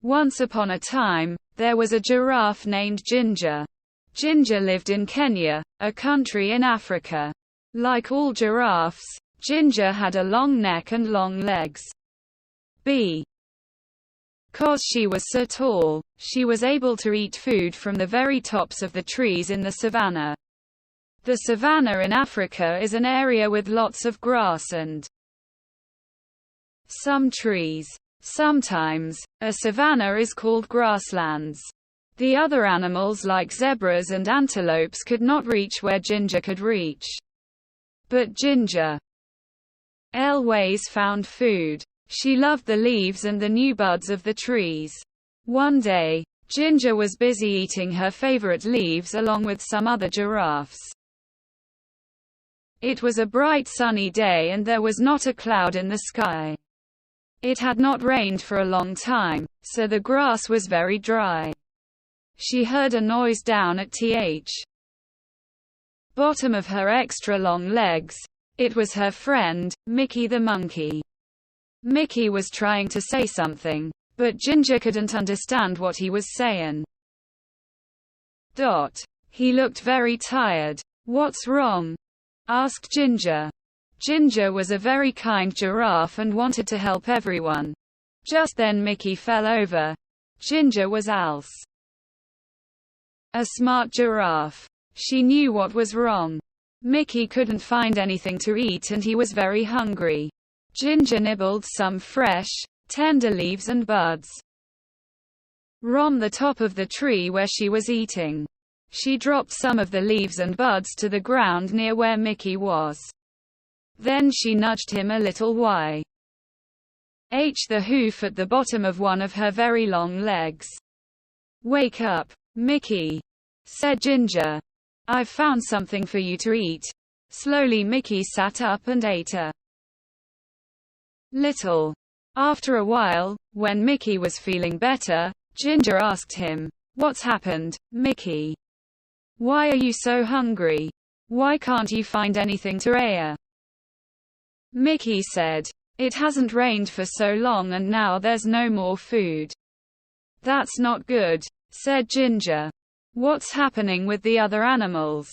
Once upon a time, there was a giraffe named Ginger. Ginger lived in Kenya, a country in Africa. Like all giraffes, Ginger had a long neck and long legs. Because she was so tall, she was able to eat food from the very tops of the trees in the savannah. The savannah in Africa is an area with lots of grass and some trees. Sometimes, a savanna is called grasslands. The other animals like zebras and antelopes could not reach where Ginger could reach. But Ginger always found food. She loved the leaves and the new buds of the trees. One day, Ginger was busy eating her favorite leaves along with some other giraffes. It was a bright sunny day and there was not a cloud in the sky. It had not rained for a long time, so the grass was very dry. She heard a noise down at the bottom of her extra long legs. It was her friend, Mickey the monkey. Mickey was trying to say something, but Ginger couldn't understand what he was saying. He looked very tired. "What's wrong?" asked Ginger. Ginger was a very kind giraffe and wanted to help everyone. Just then Mickey fell over. Ginger was a smart giraffe. She knew what was wrong. Mickey couldn't find anything to eat and he was very hungry. Ginger nibbled some fresh, tender leaves and buds from the top of the tree where she was eating. She dropped some of the leaves and buds to the ground near where Mickey was. Then she nudged him a little the hoof at the bottom of one of her very long legs. "Wake up, Mickey," said Ginger. "I've found something for you to eat." Slowly Mickey sat up and ate a little. After a while, when Mickey was feeling better, Ginger asked him, "What's happened, Mickey? Why are you so hungry? Why can't you find anything to eat?" Mickey said, "It hasn't rained for so long and now there's no more food." "That's not good," said Ginger. "What's happening with the other animals?"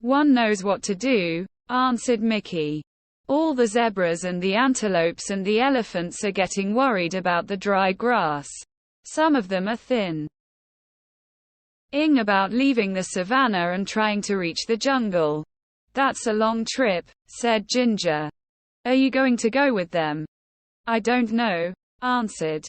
"One knows what to do," answered Mickey. "All the zebras and the antelopes and the elephants are getting worried about the dry grass. Some of them are thinking about leaving the savannah and trying to reach the jungle." "That's a long trip," said Ginger. "Are you going to go with them?" "I don't know," answered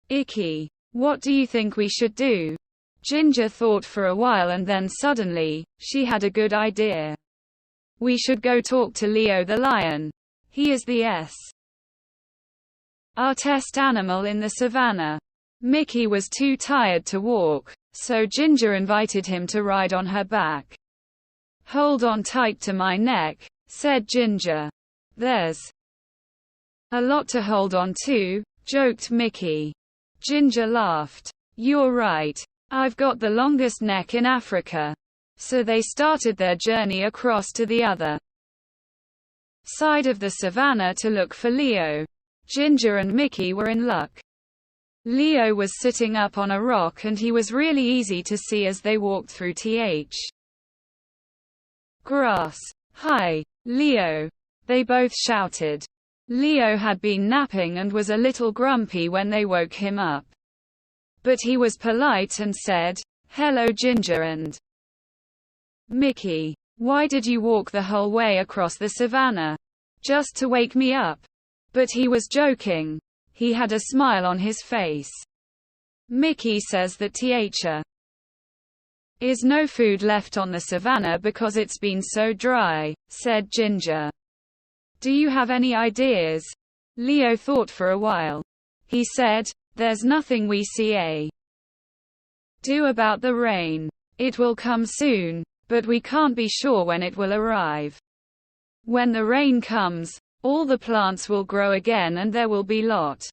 Icky. "What do you think we should do?" Ginger thought for a while and then suddenly, she had a good idea. "We should go talk to Leo the lion. He is our test animal in the savannah." Mickey was too tired to walk, so Ginger invited him to ride on her back. "Hold on tight to my neck," said Ginger. "There's a lot to hold on to," joked Mickey. Ginger laughed. "You're right. I've got the longest neck in Africa." So they started their journey across to the other side of the savannah to look for Leo. Ginger and Mickey were in luck. Leo was sitting up on a rock and he was really easy to see as they walked through the grass. "Hi, Leo," they both shouted. Leo had been napping and was a little grumpy when they woke him up. But he was polite and said, "Hello Ginger and Mickey. Why did you walk the whole way across the savannah? Just to wake me up?" But he was joking. He had a smile on his face. "Mickey says that there is no food left on the savannah because it's been so dry," said Ginger. "Do you have any ideas?" Leo thought for a while. He said, "There's nothing we do about the rain. It will come soon, but we can't be sure when it will arrive. When the rain comes, all the plants will grow again and there will be lot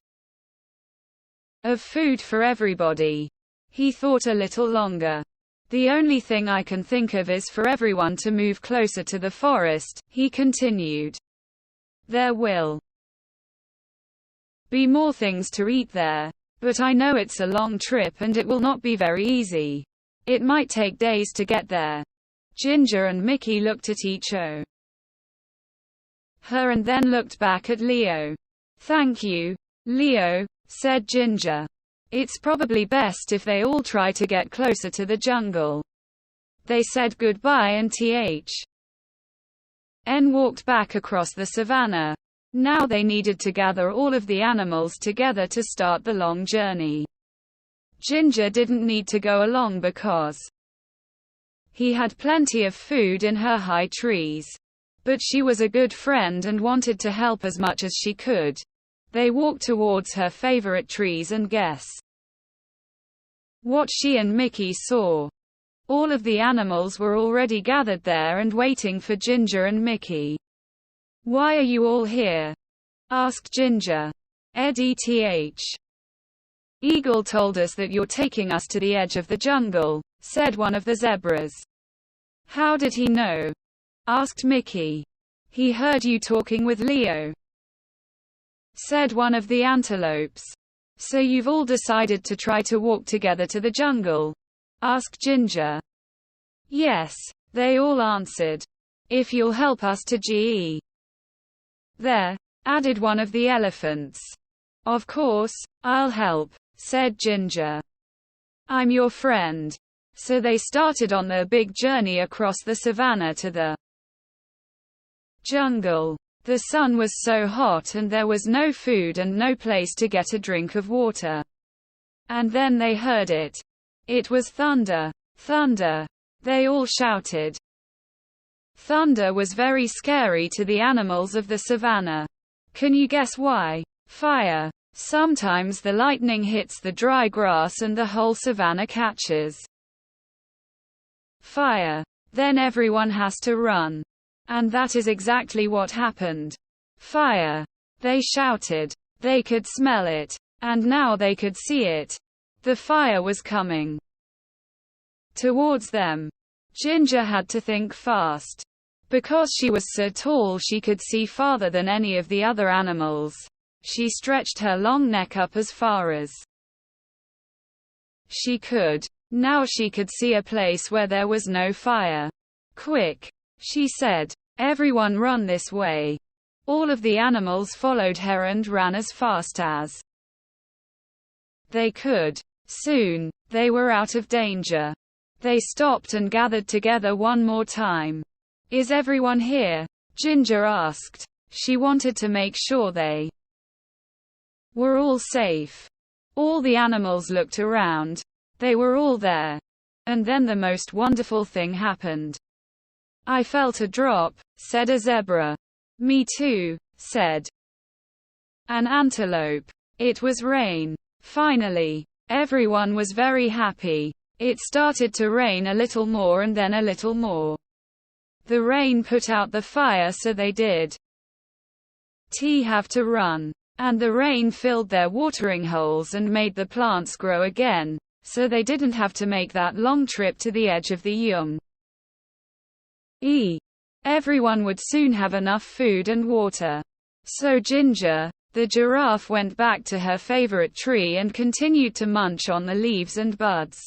of food for everybody." He thought a little longer. "The only thing I can think of is for everyone to move closer to the forest," he continued. "There will be more things to eat there. But I know it's a long trip and it will not be very easy. It might take days to get there. Ginger and Mickey looked at each other and then looked back at Leo. Thank you, Leo, said Ginger. It's probably best if they all try to get closer to the jungle. They said goodbye and walked back across the savannah. Now they needed to gather all of the animals together to start the long journey. Ginger didn't need to go along because he had plenty of food in her high trees. But she was a good friend and wanted to help as much as she could. They walked towards her favorite trees and guess what she and Mickey saw. All of the animals were already gathered there and waiting for Ginger and Mickey. Why are you all here? Asked Ginger. Eagle told us that you're taking us to the edge of the jungle, said one of the zebras. How did he know? Asked Mickey. He heard you talking with Leo, said one of the antelopes. So you've all decided to try to walk together to the jungle? Asked Ginger. Yes, they all answered. If you'll help us to GE. There, added one of the elephants. Of course, I'll help, said Ginger. I'm your friend. So they started on their big journey across the savannah to the jungle. The sun was so hot and there was no food and no place to get a drink of water. And then they heard it. It was thunder. Thunder. They all shouted. Thunder was very scary to the animals of the savannah. Can you guess why? Fire. Sometimes the lightning hits the dry grass and the whole savannah catches fire. Then everyone has to run. And that is exactly what happened. Fire. They shouted. They could smell it. And now they could see it. The fire was coming towards them. Ginger had to think fast. Because she was so tall she could see farther than any of the other animals. She stretched her long neck up as far as she could. Now she could see a place where there was no fire. Quick, she said. Everyone run this way. All of the animals followed her and ran as fast as they could. Soon, they were out of danger. They stopped and gathered together one more time. Is everyone here? Ginger asked. She wanted to make sure they were all safe. All the animals looked around. They were all there. And then the most wonderful thing happened. I felt a drop, said a zebra. Me too, said an antelope. It was rain. Finally, everyone was very happy. It started to rain a little more and then a little more. The rain put out the fire so they did have to run. And the rain filled their watering holes and made the plants grow again, so they didn't have to make that long trip to the edge of the jungle. Everyone would soon have enough food and water. So Ginger, the giraffe, went back to her favorite tree and continued to munch on the leaves and buds.